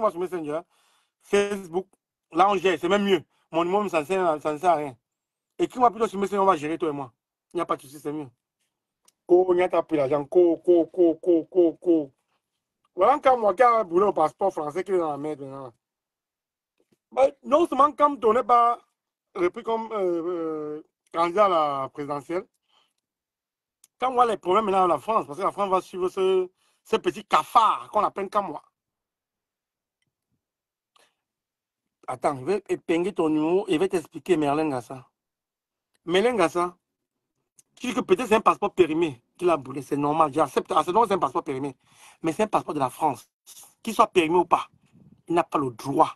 va sur Messenger, Facebook, là on gère, c'est même mieux. Mon numéro, ça ne sert à rien. Écris-moi plutôt sur Messenger, on va gérer toi et moi. Il n'y a pas de souci, c'est mieux. Il y a tapé l'argent. Voilà quand moi qui a brûlé le passeport français qui est dans la merde maintenant. Non seulement comme tu n'es pas repris comme candidat à la présidentielle, quand on voit les problèmes maintenant dans la France, parce que la France va suivre ce petit cafard qu'on appelle comme moi. Attends, je vais épingler ton numéro et je vais t'expliquer Merlin Gassa. Merlin Gassa, tu dis que peut-être c'est un passeport périmé qu'il a brûlé, c'est normal, j'accepte. C'est normal, c'est un passeport périmé. Mais c'est un passeport de la France. Qu'il soit périmé ou pas, il n'a pas le droit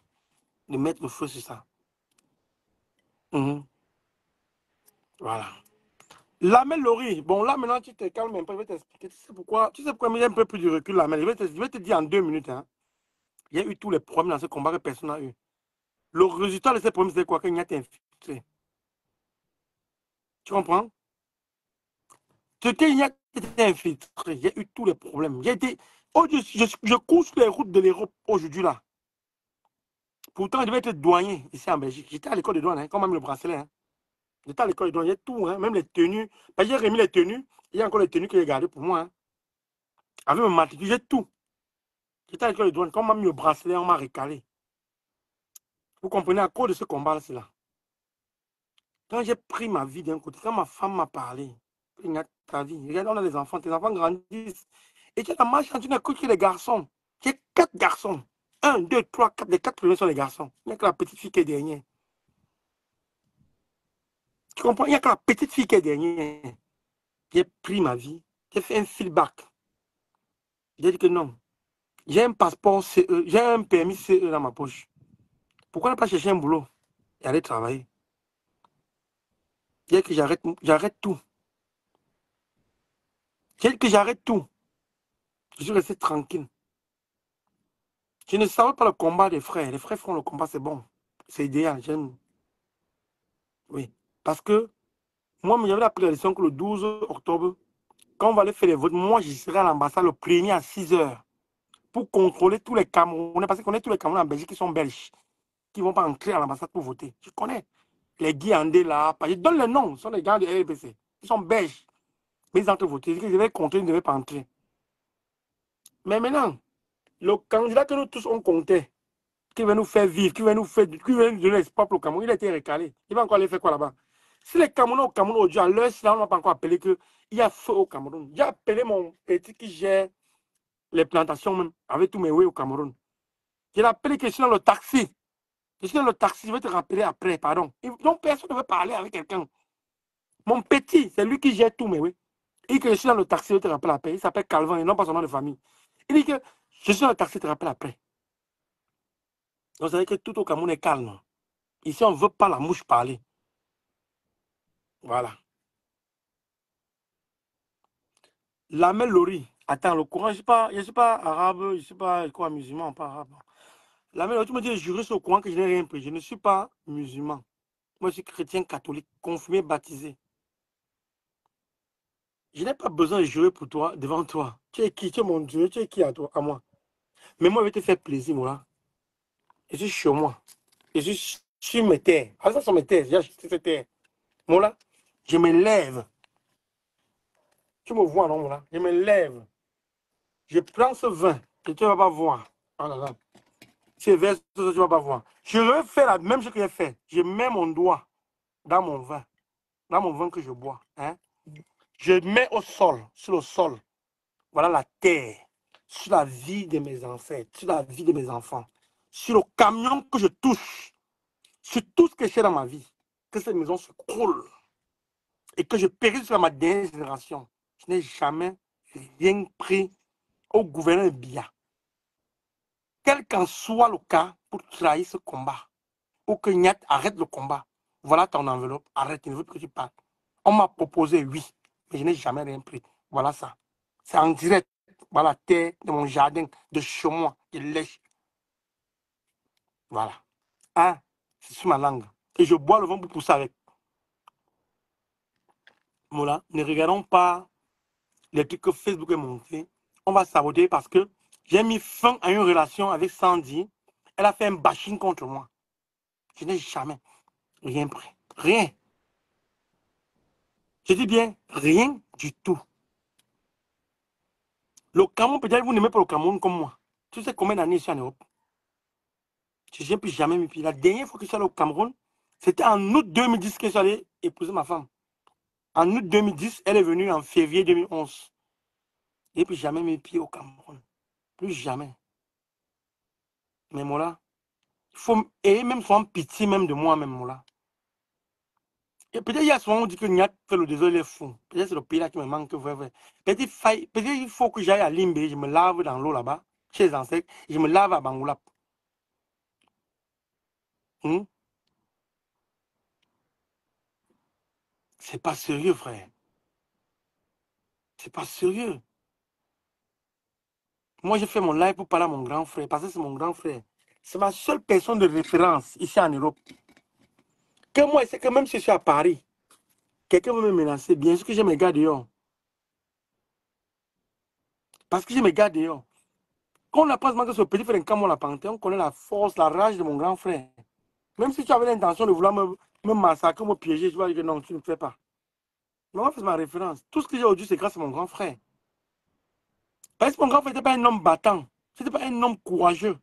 de mettre le feu sur ça. Voilà. Lamel Lori, bon là maintenant tu te calmes un peu, je vais t'expliquer. Tu sais pourquoi il y a un peu plus de recul Lamel. Je vais te dire en 2 minutes. Hein. Il y a eu tous les problèmes dans ce combat que personne n'a eu. Le résultat de ces problèmes, c'est quoi? Qu'il y a été infiltré. Tu comprends? Ce qu'il y a été infiltré, il y a eu tous les problèmes. Je cours sur les routes de l'Europe aujourd'hui là. Pourtant, je devais être douanier ici en Belgique. J'étais à l'école de douane, hein, quand même le bracelet. Hein. J'étais à l'école de douane, il y a tout, hein, même les tenues. J'ai remis les tenues, il y a encore les tenues que j'ai gardées pour moi. Hein. Avec mon matricule, j'ai tout. J'étais à l'école de douane, quand on m'a mis le bracelet, on m'a recalé. Vous comprenez, à cause de ce combat-là, c'est là. Quand j'ai pris ma vie d'un côté, quand ma femme m'a parlé, ta vie, regarde, on a des enfants, tes enfants grandissent. Et tu as la marche, tu n'écoutes que les garçons. J'ai 4 garçons. 1, 2, 3, 4. Les 4 premiers sont les garçons. Il n'y a que la petite fille qui est dernière. Tu comprends? Il n'y a que la petite fille qui est dernière. J'ai pris ma vie. J'ai fait un feedback. J'ai dit que non. J'ai un passeport CE, j'ai un permis CE dans ma poche. Pourquoi ne pas chercher un boulot et aller travailler? J'ai dit que j'arrête tout. J'ai dit que j'arrête tout. Je suis resté tranquille. Je ne savais pas le combat des frères. Les frères font le combat, c'est bon. C'est idéal, j'aime. Oui. Parce que moi, j'avais appris la leçon que le 12 octobre, quand on va aller faire les votes, moi, je serai à l'ambassade le premier à 6 h pour contrôler tous les Camerounais. Parce qu'on connaît tous les Camerounais en Belgique qui sont belges, qui ne vont pas entrer à l'ambassade pour voter. Je connais. Les Guyanais là, je donne les noms, ce sont les gars de LBC. Ils sont belges. Mais ils entrent voter. Ils devaient contrôler, ils ne devaient pas entrer. Mais maintenant, le candidat que nous tous on comptait, qui va nous faire vivre, qui va nous donner l'espoir pour le Cameroun, il a été recalé. Il va encore aller faire quoi là-bas? Si les Camerounais au Cameroun aujourd'hui, à l'heure, on n'a pas encore appelé qu'il y a feu au Cameroun. J'ai appelé mon petit qui gère les plantations même, avec tous mes oui au Cameroun. Je l'ai appelé que je suis dans le taxi. Je suis dans le taxi, je vais te rappeler après, pardon. Donc personne ne veut parler avec quelqu'un. Mon petit, c'est lui qui gère tout mes oui. Il dit que je suis dans le taxi, je vais te rappeler après. Il s'appelle Calvin, et non pas son nom de famille. Il dit que je suis dans le taxi, je te rappelle après. Donc, ça veut dire que tout au Cameroun est calme. Ici, on ne veut pas la mouche parler. Voilà. Lamel Lori. Attends, le courant, je ne suis pas arabe, je ne suis pas quoi, musulman, pas arabe. Lamel Lori, tu me dis, je jure sur le courant que je n'ai rien pris. Je ne suis pas musulman. Moi, je suis chrétien catholique, confirmé, baptisé. Je n'ai pas besoin de jurer pour toi, devant toi. Tu es qui? Tu es mon Dieu, tu es qui à toi, à moi? Mais moi, je vais te faire plaisir, moi. Je suis chez moi. Je suis sur mes terres. Ah, ça sont mes terres. J'ai acheté ces terres. Moi, là, je me lève. Tu me vois, non, là? Je me lève. Je prends ce vin et tu ne vas pas voir. Oh là là. Tu verses, tu ne vas pas voir. Je vais faire la même chose que j'ai fait. Je mets mon doigt dans mon vin que je bois. Hein? Je mets au sol, sur le sol. Voilà la terre. Sur la vie de mes ancêtres, sur la vie de mes enfants. Sur le camion que je touche. Sur tout ce que j'ai dans ma vie. Que cette maison se croule. Et que je périsse sur ma dernière génération. Je n'ai jamais rien pris au gouverneur Biya. Quel qu'en soit le cas, pour trahir ce combat, pour que Niat arrête le combat, voilà ton enveloppe, arrête, il ne veut plus que tu parles. On m'a proposé oui, mais je n'ai jamais rien pris. Voilà ça. C'est en direct. Voilà la terre de mon jardin, de chez moi, je lèche. Voilà. Hein? C'est sur ma langue. Et je bois le vent pour pousser avec. Voilà. Ne regardons pas les trucs que Facebook est monté. On va saboter parce que J'ai mis fin à une relation avec Sandy. Elle a fait un bashing contre moi. Je n'ai jamais rien pris. Rien. Je dis bien, rien du tout. Le Cameroun, peut-être vous n'aimez pas le Cameroun comme moi. Tu sais combien d'années je suis en Europe? Je n'ai plus jamais mis pied. La dernière fois que je suis allé au Cameroun, c'était en août 2010 que je suis allé épouser ma femme. En août 2010, elle est venue en février 2011. Je n'ai plus jamais mis pied au Cameroun. Plus jamais. Mais moi là, il faut et même souvent pitié même de moi-même, moi là. Et peut-être il y a souvent on dit que Niat fait le désolé, il est fou. Peut-être c'est le pays là qui me manque. Peut-être il faut que j'aille à Limbe, je me lave dans l'eau là-bas, chez les ancêtres, je me lave à Bangoulap. Hmm? C'est pas sérieux, frère. C'est pas sérieux. Moi, j'ai fait mon live pour parler à mon grand frère, parce que c'est mon grand frère. C'est ma seule personne de référence ici en Europe. Que moi, c'est que même si je suis à Paris, quelqu'un veut me menacer, bien sûr que je me garde dehors. Parce que je me garde dehors. Quand on apprend que ce petit frère comme on l'a panté, on connaît la force, la rage de mon grand frère. Même si tu avais l'intention de vouloir me massacrer, me piéger, tu vas dire que non, tu ne fais pas. Moi, c'est ma référence. Tout ce que j'ai aujourd'hui, c'est grâce à mon grand frère. Parce que mon grand frère n'était pas un homme battant. Ce n'était pas un homme courageux.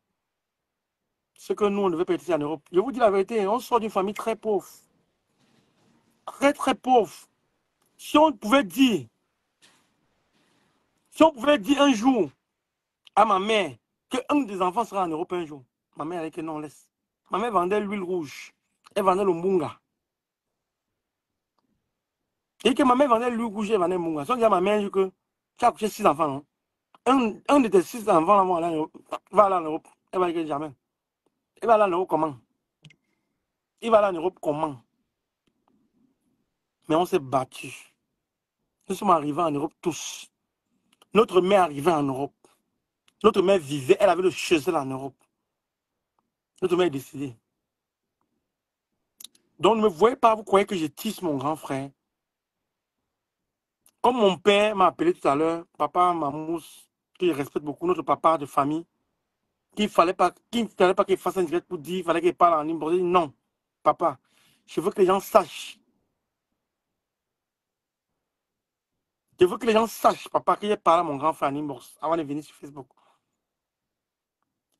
Ce que nous, on devait pas être ici en Europe. Je vous dis la vérité, on sort d'une famille très pauvre. Très, très pauvre. Si on pouvait dire, si on pouvait dire un jour à ma mère qu'un des enfants sera en Europe un jour, ma mère allait que non, laisse. Ma mère vendait l'huile rouge. Elle vendait le munga. Et que ma mère vendait l'huile rouge, elle vendait le munga. Si on dit à ma mère que tu as accouché 6 enfants, hein, un de tes 6 enfants va aller en Europe. Elle va dire que jamais. Elle va aller en Europe comment? Il va aller en Europe comment? Mais on s'est battu. Nous sommes arrivés en Europe tous. Notre mère arrivait en Europe. Notre mère vivait, elle avait le chezel en Europe. Notre mère est décédée. Donc ne me voyez pas, vous croyez que je tisse mon grand frère. Comme mon père m'a appelé tout à l'heure, papa Mamousse, que je respecte beaucoup, notre papa de famille, qu'il ne fallait pas qu'il fasse un direct pour dire, il fallait qu'il parle en ligne. Non, papa, je veux que les gens sachent. Je veux que les gens sachent, papa, que j'ai parlé à mon grand frère en inbox avant de venir sur Facebook.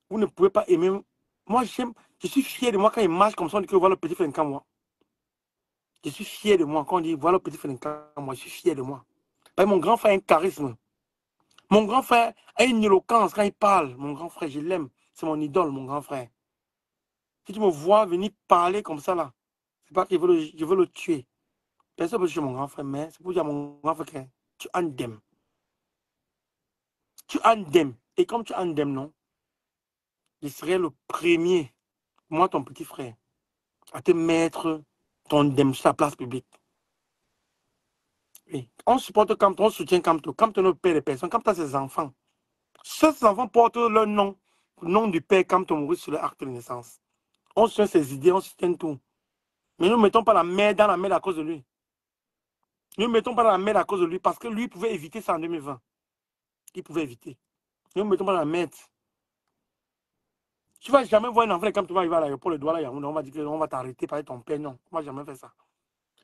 Vous ne pouvez pas aimer. Moi, je suis fier de moi quand il marche comme ça, on dit que voilà le petit frère comme moi. Je suis fier de moi quand on dit voilà le petit frère comme moi. Je suis fier de moi. Parce que mon grand frère a un charisme. Mon grand frère a une éloquence quand il parle. Mon grand frère, je l'aime. C'est mon idole, mon grand frère. Si tu me vois venir parler comme ça, là, c'est pas que je veux le tuer. Personne ne veut tuer mon grand frère, mais c'est pour dire à mon grand frère que tu endem. Tu endem. Et comme tu endem, non, je serai le premier, moi, ton petit frère, à te mettre ton ndem sur la place publique. Oui. On supporte comme on soutient comme tout. Comme ne paie les personnes, comme tu as ses enfants. Ces enfants portent le nom du père comme ton Maurice sur le acte de naissance. On soutient ses idées, on soutient tout. Mais nous ne mettons pas la merde dans la merde à cause de lui. Nous ne mettons pas dans la merde à cause de lui parce que lui pouvait éviter ça en 2020. Il pouvait éviter. Nous ne mettons pas dans la merde. Tu ne vas jamais voir un enfant comme tu vas arriver à l'aéroport, le doigt là, on va dire qu'on va t'arrêter par ton père. Non, on ne va jamais faire ça.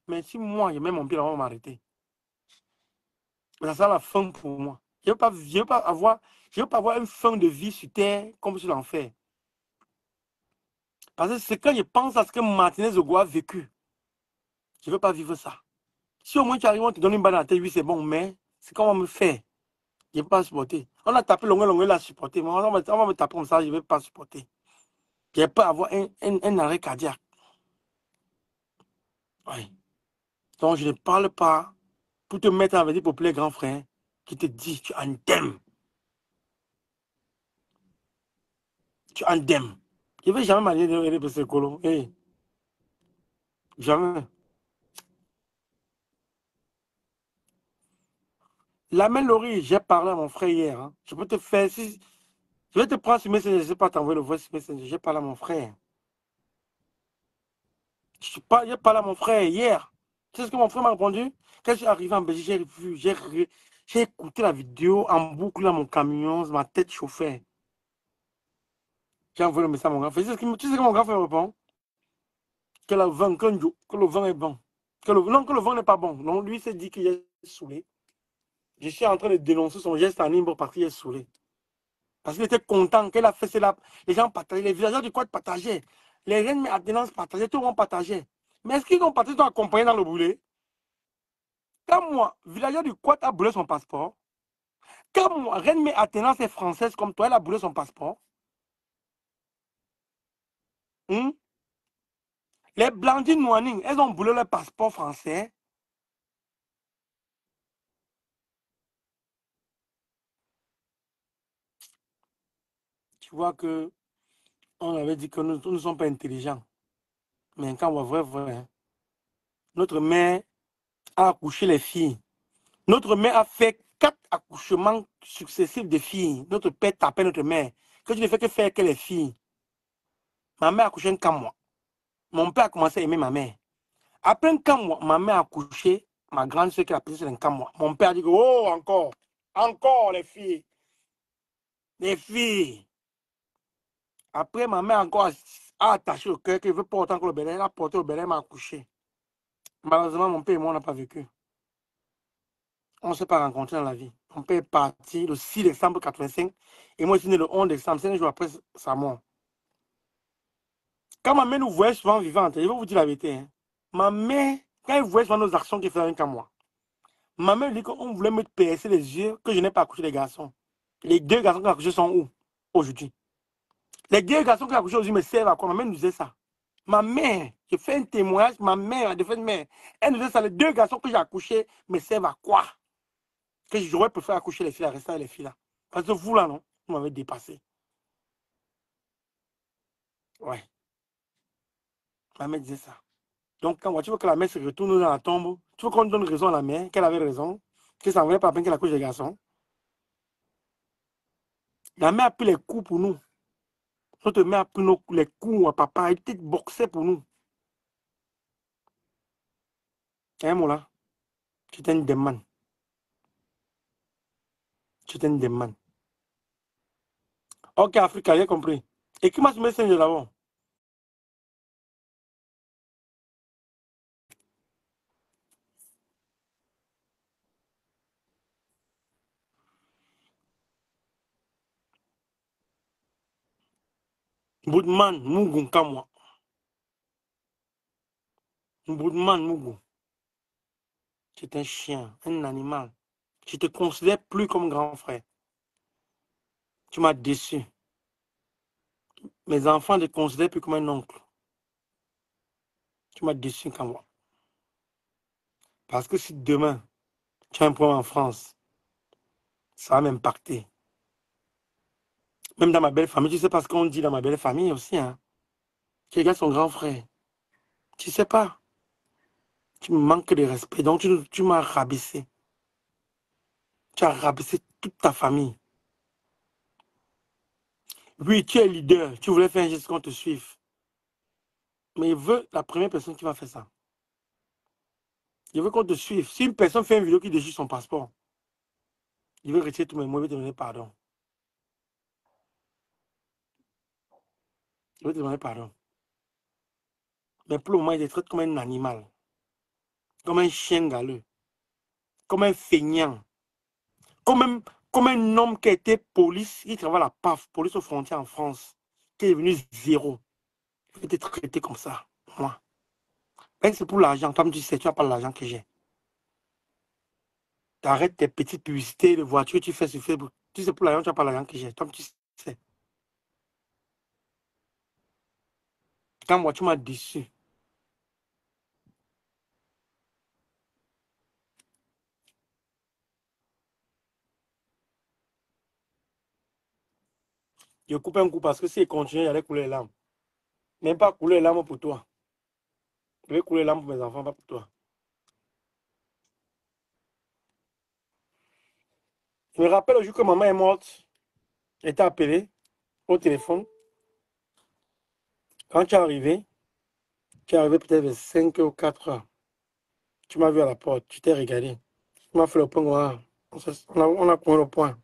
Mais si moi, je mets mon pied là, on va m'arrêter. Mais ça sera la fin pour moi. Je ne veux pas avoir une fin de vie sur terre comme sur l'enfer. Parce que c'est quand je pense à ce que Martinez Ogo a vécu. Je ne veux pas vivre ça. Si au moins tu arrives, on te donne une balle dans la tête, oui, c'est bon, mais c'est comment on me fait. Je ne peux pas supporter. On a tapé longueur, il a supporté. Moi, on va me taper comme ça, je ne vais pas supporter. Je ne vais pas avoir un arrêt cardiaque. Oui. Donc, je ne parle pas pour te mettre en vedette populaire, grand frère, qui te dit, tu en t'aimes. Tu en t'aimes. Je ne vais jamais m'aller de ce colo. Hey. Jamais. La même Laurie, j'ai parlé à mon frère hier. Hein. Je peux te faire. Si, je vais te prendre ce message, je ne sais pas t'envoyer le voice message. J'ai parlé à mon frère. J'ai parlé à mon frère hier. Tu sais ce que mon frère m'a répondu? Quand je suis arrivé en Belgique, J'ai écouté la vidéo en boucle dans mon camion, ma tête chauffait. J'ai envoyé le message à mon grand frère. Tu sais que mon grand frère répond? Que le vin est bon. Non, que le vin n'est pas bon. Non, lui s'est dit qu'il est saoulé. Je suis en train de dénoncer son geste en Nimbo parce qu'il est saoulé. Parce qu'il était content qu'elle a fait cela. Les gens partageaient, les villageois du Quad partageaient. Les reines Athénance partageaient, tout le monde partageait. Mais est-ce qu'ils ont partagé, ils ont accompagné dans le boulet? Quand moi, villageois du Quad a brûlé son passeport, quand moi, reine Athénance est française comme toi, elle a brûlé son passeport. Hmm? Les Blandines Noaning, elles ont brûlé leur passeport français. Tu vois que on avait dit que nous ne sommes pas intelligents. Mais quand on voit vrai, hein, notre mère a accouché les filles. Notre mère a fait 4 accouchements successifs de filles. Notre père tapait notre mère. Que tu ne fais que faire que les filles. Ma mère a accouché un 4 mois. Mon père a commencé à aimer ma mère. Après un 4 mois, ma mère a accouché ma grande soeur qui a petite sur un 4 mois. Mon père a dit que, oh, encore les filles. Les filles. Après, ma mère encore a attaché au cœur qu'elle veut pas autant que le bébé. Elle a porté au bébé, elle m'a accouché. Malheureusement, mon père et moi, on n'a pas vécu. On ne s'est pas rencontrés dans la vie. Mon père est parti le 6 décembre 85 et moi, je suis né le 11 décembre, 5 jours après sa mort. Quand ma mère nous voyait souvent vivantes, je vais vous dire la vérité, hein, ma mère, quand elle voyait souvent nos actions qu'elle faisait avec moi, ma mère dit qu'on voulait me percer les yeux, que je n'ai pas accouché les garçons. Les 2 garçons qui ont accouché sont où aujourd'hui? Les 2 garçons qui ont accouché aujourd'hui me servent à quoi? Ma mère nous disait ça. Ma mère, je fais un témoignage, ma mère, de fait, mère, elle nous disait ça, les 2 garçons que j'ai accouchés me servent à quoi? Que j'aurais préféré accoucher les filles, à rester avec les filles là. Parce que vous là, non, vous m'avez dépassé. Ouais, ma mère disait ça. Donc, quand tu veux que la mère se retourne dans la tombe, tu veux qu'on donne raison à la mère, qu'elle avait raison, que ça ne valait pas la peine qu'elle accouche des garçons. La mère a pris les coups pour nous. Notre mère a pris les coups à papa, elle était boxée pour nous. Un mot là, c'était une demande. C'était une demande. Ok, Africa, j'ai compris. Et qui m'a soumis de là-bas? Boudman, Mougou, Kamwa. Boudman, Mougou. C'est un chien, un animal. Je te considère plus comme grand frère. Tu m'as déçu. Mes enfants ne te considèrent plus comme un oncle. Tu m'as déçu comme moi. Parce que si demain, tu as un problème en France, ça va m'impacter. Même dans ma belle famille, tu sais pas ce qu'on dit dans ma belle famille aussi. Hein. Tu regardes son grand frère. Tu sais pas. Tu me manques de respect. Donc tu m'as rabaissé. Tu as rabaissé toute ta famille. Oui, tu es leader. Tu voulais faire un geste qu'on te suive. Mais il veut la première personne qui va faire ça. Il veut qu'on te suive. Si une personne fait une vidéo qui déchire son passeport, il veut retirer tous mes mots, il veut te demander pardon. Il veut te demander pardon. Mais pour le moment, il te traite comme un animal. Comme un chien galeux. Comme un feignant. Comme un homme qui a été police, qui travaille à la PAF, police aux frontières en France, qui est devenu zéro. Il veut te traiter comme ça, moi. Ben, c'est pour l'argent. Toi, tu sais, tu n'as pas l'argent que j'ai. Tu arrêtes tes petites publicités de voitures que tu fais sur Facebook. Tu sais, pour l'argent, tu n'as pas l'argent que j'ai. Toi, tu sais. Quand moi, tu m'as déçu. Je coupe un coup parce que s'il continue, il allait couler les larmes. Même pas couler les larmes pour toi. Je vais couler les larmes pour mes enfants, pas pour toi. Je me rappelle le jour que maman est morte. Elle t'a appelé au téléphone. Quand tu es arrivé peut-être vers 5 ou 4 heures. Tu m'as vu à la porte, tu t'es regardé. Tu m'as fait le point noir. On a point le point.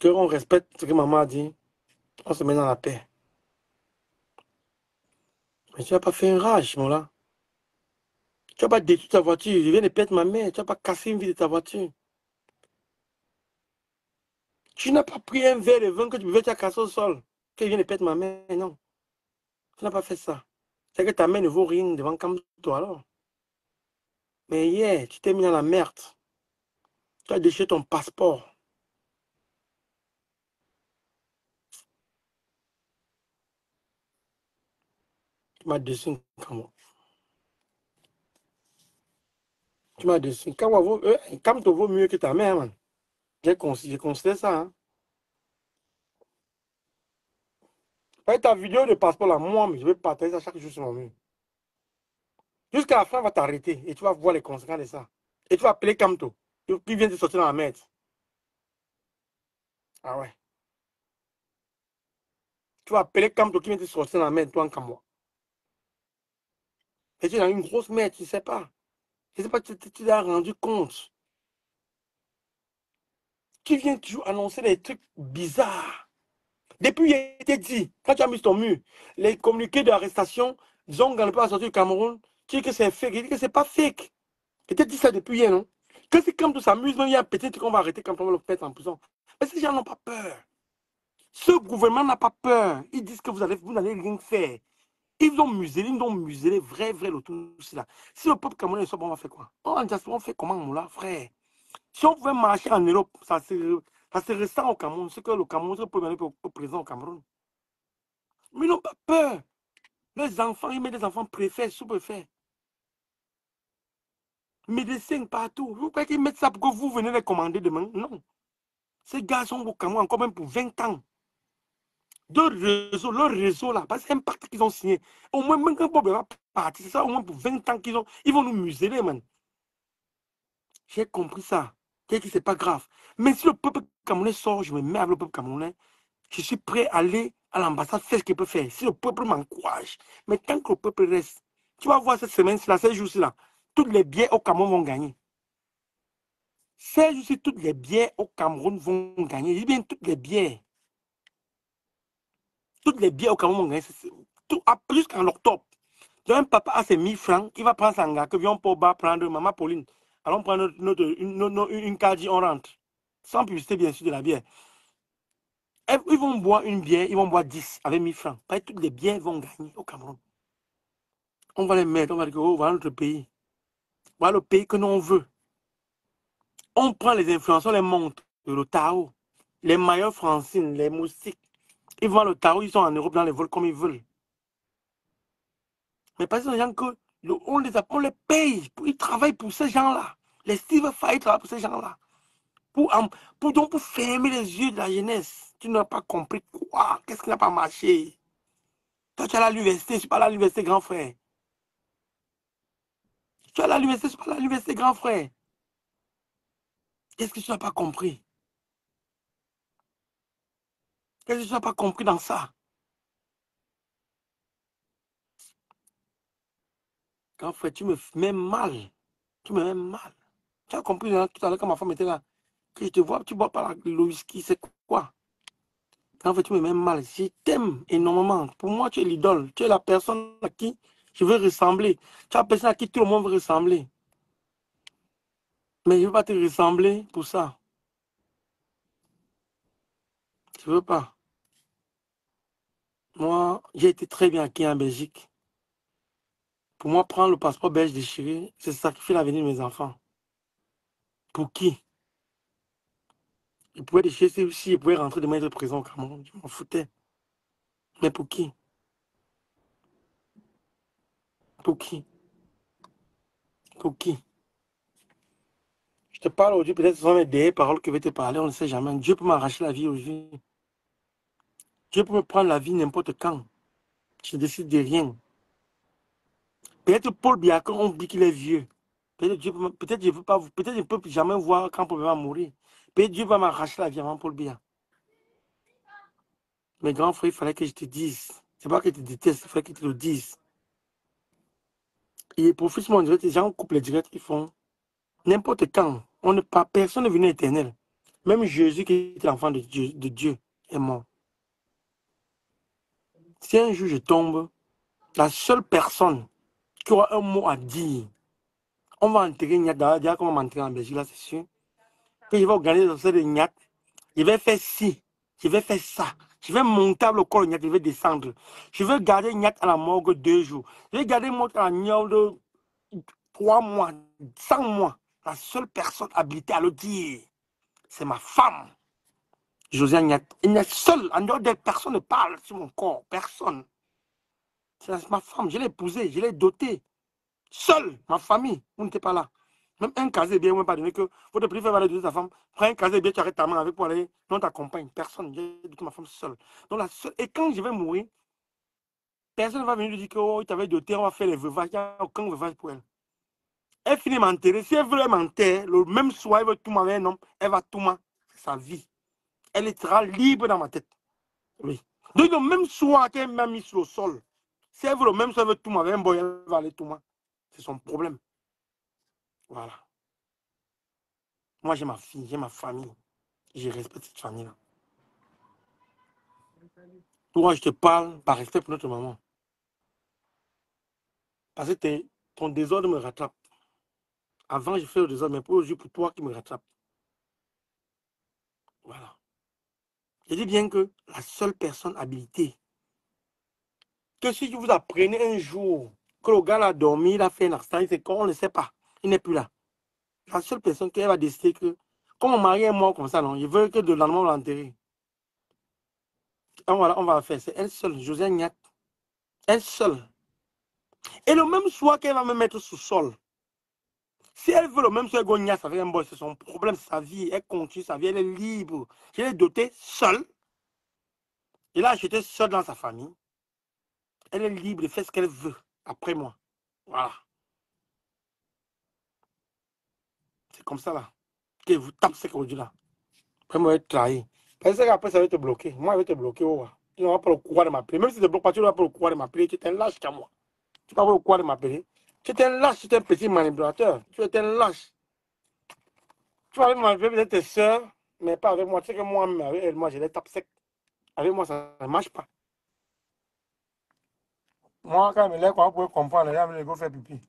On respecte ce que maman a dit, on se met dans la paix. Mais tu n'as pas fait un rage, mon là. Tu n'as pas détruit ta voiture, je viens de perdre ma mère, tu n'as pas cassé une vie de ta voiture. Tu n'as pas pris un verre de vin que tu buvais, tu as cassé au sol. Que je viens de perdre ma mère, non. Tu n'as pas fait ça. C'est que ta mère ne vaut rien devant comme toi alors. Mais hier, tu t'es mis dans la merde. Tu as déchiré ton passeport. Tu m'as déçu, Kamo. Tu m'as déçu. Kam te vaut mieux que ta mère, man. J'ai considéré ça. Hein. Avec ta vidéo de passeport là, moi, mais je vais partager ça chaque jour sur mon mur. Jusqu'à la fin, on va t'arrêter et tu vas voir les conséquences de ça. Et tu vas appeler Kamto, qui vient de sortir dans la merde. Ah ouais. Tu vas appeler Kamto qui vient de sortir dans la merde, toi en Kamwa. Et tu es dans une grosse merde, tu ne sais pas. Je ne sais pas, tu t'es rendu compte. Tu viens toujours annoncer des trucs bizarres. Depuis, il a été dit, quand tu as mis ton mur, les communiqués d'arrestation, Zong n'a pas sorti du Cameroun, tu dis que c'est fake. Il dit que c'est pas fake. Il t'a dit ça depuis hier, non? Que c'est comme tout s'amuse, il y a peut-être qu'on va arrêter quand on va le mettre en prison. Mais ces gens n'ont pas peur. Ce gouvernement n'a pas peur. Ils disent que vous n'allez rien faire. Ils ont muselé, vrai, le tout là. Si le peuple camerounais est sobre, on va faire quoi? On fait comment, mon là, frère? Si on pouvait marcher en Europe, ça se ressent au Cameroun. C'est que le Cameroun, c'est peut aller au président au Cameroun. Mais ils n'ont pas peur. Les enfants, ils mettent des enfants préfets, sous-préfets. Médecins partout. Vous croyez qu'ils mettent ça pour que vous venez les commander demain? Non. Ces gars sont au Cameroun encore même pour 20 ans. Leur réseau là, parce que c'est un pacte qu'ils ont signé. Au moins, même quand Bob va partir, c'est ça au moins pour 20 ans ils vont nous museler, man. J'ai compris ça. C'est pas grave. Mais si le peuple camerounais sort, je me mets avec le peuple camerounais, je suis prêt à aller à l'ambassade, faire ce qu'il peut faire. Si le peuple m'encourage. Mais tant que le peuple reste, tu vas voir cette semaine-ci, ces jours-ci là, tous les biais au Cameroun vont gagner. Ces jours-ci, toutes les biais au Cameroun vont gagner. Je dis bien toutes les biais. Toutes les biais au Cameroun vont gagner. Jusqu'en octobre. J'ai un papa à ses 1000 francs, il va prendre son gars, que vient pour bas prendre maman Pauline. Allons prendre une carte, on rentre. Sans publicité, bien sûr, de la bière. Ils vont boire une bière, ils vont boire 10 avec 1000 francs. Parce que toutes les bières vont gagner au Cameroun. On va les mettre, on va dire, oh, voilà notre pays. Voilà le pays que nous on veut. On prend les influenceurs, les montres, le Tao, les maillots francines, les moustiques. Ils vont le Tao, ils sont en Europe dans les vols comme ils veulent. Mais parce que les gens que on les paye, ils travaillent pour ces gens-là. Les Steve Fay travaillent pour ces gens-là. Pour fermer les yeux de la jeunesse. Tu n'as pas compris quoi? Qu'est-ce qui n'a pas marché? Toi, tu es à l'université, je ne suis pas à l'université, grand frère. Tu es à l'université, je ne suis pas à l'université, grand frère. Qu'est-ce que tu n'as pas compris? Qu'est-ce que tu n'as pas compris dans ça? Grand frère, tu me mets mal. Tu me mets mal. Tu as compris hein, tout à l'heure quand ma femme était là. Que je te vois, tu bois pas le whisky, c'est quoi? En fait, tu me mets mal. Je t'aime énormément. Pour moi, tu es l'idole. Tu es la personne à qui je veux ressembler. Tu es la personne à qui tout le monde veut ressembler. Mais je ne veux pas te ressembler pour ça. Je ne veux pas. Moi, j'ai été très bien acquis en Belgique. Pour moi, prendre le passeport belge déchiré, c'est sacrifier l'avenir de mes enfants. Pour qui? Je pouvais déchirer aussi, je pouvais rentrer demain être présent au Cameroun. Je m'en foutais. Mais pour qui? Pour qui? Pour qui? Je te parle aujourd'hui, peut-être ce sont mes dernières paroles que je vais te parler, on ne sait jamais. Dieu peut m'arracher la vie aujourd'hui. Dieu peut me prendre la vie n'importe quand. Je décide de rien. Peut-être Paul Biya, on dit qu'il est vieux. Peut-être je ne peux jamais voir quand Paul va mourir. Peut-être Dieu va m'arracher la vie avant Paul Biya. Mes grands frères, il fallait que je te dise. C'est pas que je te déteste, il fallait que je te le dise. Et profite mon direct, les gens coupent les directs qu'ils font. N'importe quand. Personne n'est venu éternel. Même Jésus, qui était l'enfant de Dieu, est mort. Si un jour je tombe, la seule personne qui aura un mot à dire, on va enterrer Niat. D'ailleurs, comment m'enterrer en Belgique, là, c'est sûr. Que je vais organiser le concert de Niat. Je vais faire ci, je vais faire ça. Je vais monter le corps de Niat, je vais descendre. Je vais garder Niat à la morgue 2 jours. Je vais garder Niat à la morgue 3 mois, 100 mois. La seule personne habilitée à le dire, c'est ma femme. Josiane Niat. Il n'est seul, en dehors d'elle, personne ne parle sur mon corps. Personne. C'est ma femme, je l'ai épousée, je l'ai dotée. Seule, ma famille, vous n'étiez pas là. Même un casier bien, on ne pas donné que votre préféré va aller de ta femme. Prends un casier bien, tu arrêtes ta main avec pour aller, non t'accompagne. Personne, j'ai doté ma femme seule. Donc, et quand je vais mourir, personne ne va venir lui dire que oh, il t'avait doté, on va faire les veuvages. Il n'y a aucun veuvage pour elle. Elle finit m'enterrer. Si elle veut m'enterrer, le même soir, elle veut tout avec un homme, elle va tout c'est sa vie. Elle sera libre dans ma tête. Oui. Donc, le même soir qu'elle m'a mis sur le sol, si elle veut le même soir, elle veut tout avec un boy, elle va aller tout c'est son problème. Voilà. Moi, j'ai ma fille, j'ai ma famille. Je respecte cette famille-là. Toi, je te parle par respect pour notre maman. Parce que ton désordre me rattrape. Avant, je fais le désordre, mais pour toi qui me rattrape. Voilà. Je dis bien que la seule personne habilitée, que si vous apprenez un jour que le gars a dormi, il a fait un accident, c'est qu'on ne sait pas. Il n'est plus là. La seule personne qui va décider que, comme mon mari est mort comme ça, non, il veut que de lendemain on l'enterre. Voilà, on va faire. C'est elle seule, Josiane Niat. Elle seule. Et le même soir qu'elle va me mettre sous sol, si elle veut le même soir qu'elle avec un boy, c'est son problème, sa vie. Elle continue sa vie, elle est libre. Je l'ai dotée seule. Il a acheté seule dans sa famille. Elle est libre de faire ce qu'elle veut après moi. Voilà. C'est comme ça là. Que vous tapez ce qu'on dit là. Après moi, être trahi. Parce qu'après, ça va te bloquer. Moi, je vais te bloquer. Oh, tu n'auras pas le courage de m'appeler. Même si tu ne bloques pas, tu n'auras pas le courage de m'appeler. Tu es un lâche qu'à moi. Tu n'as pas le courage de m'appeler. Tu es un lâche, tu es un petit manipulateur. Tu es un lâche. Tu vas m'enlever peut-être tes soeurs, mais pas avec moi. Tu sais que moi, avec elle, moi, je les tape sec. Avec moi, ça ne marche pas. Moi, quand je me lève, on peut comprendre, les gens veulent go faire pipi.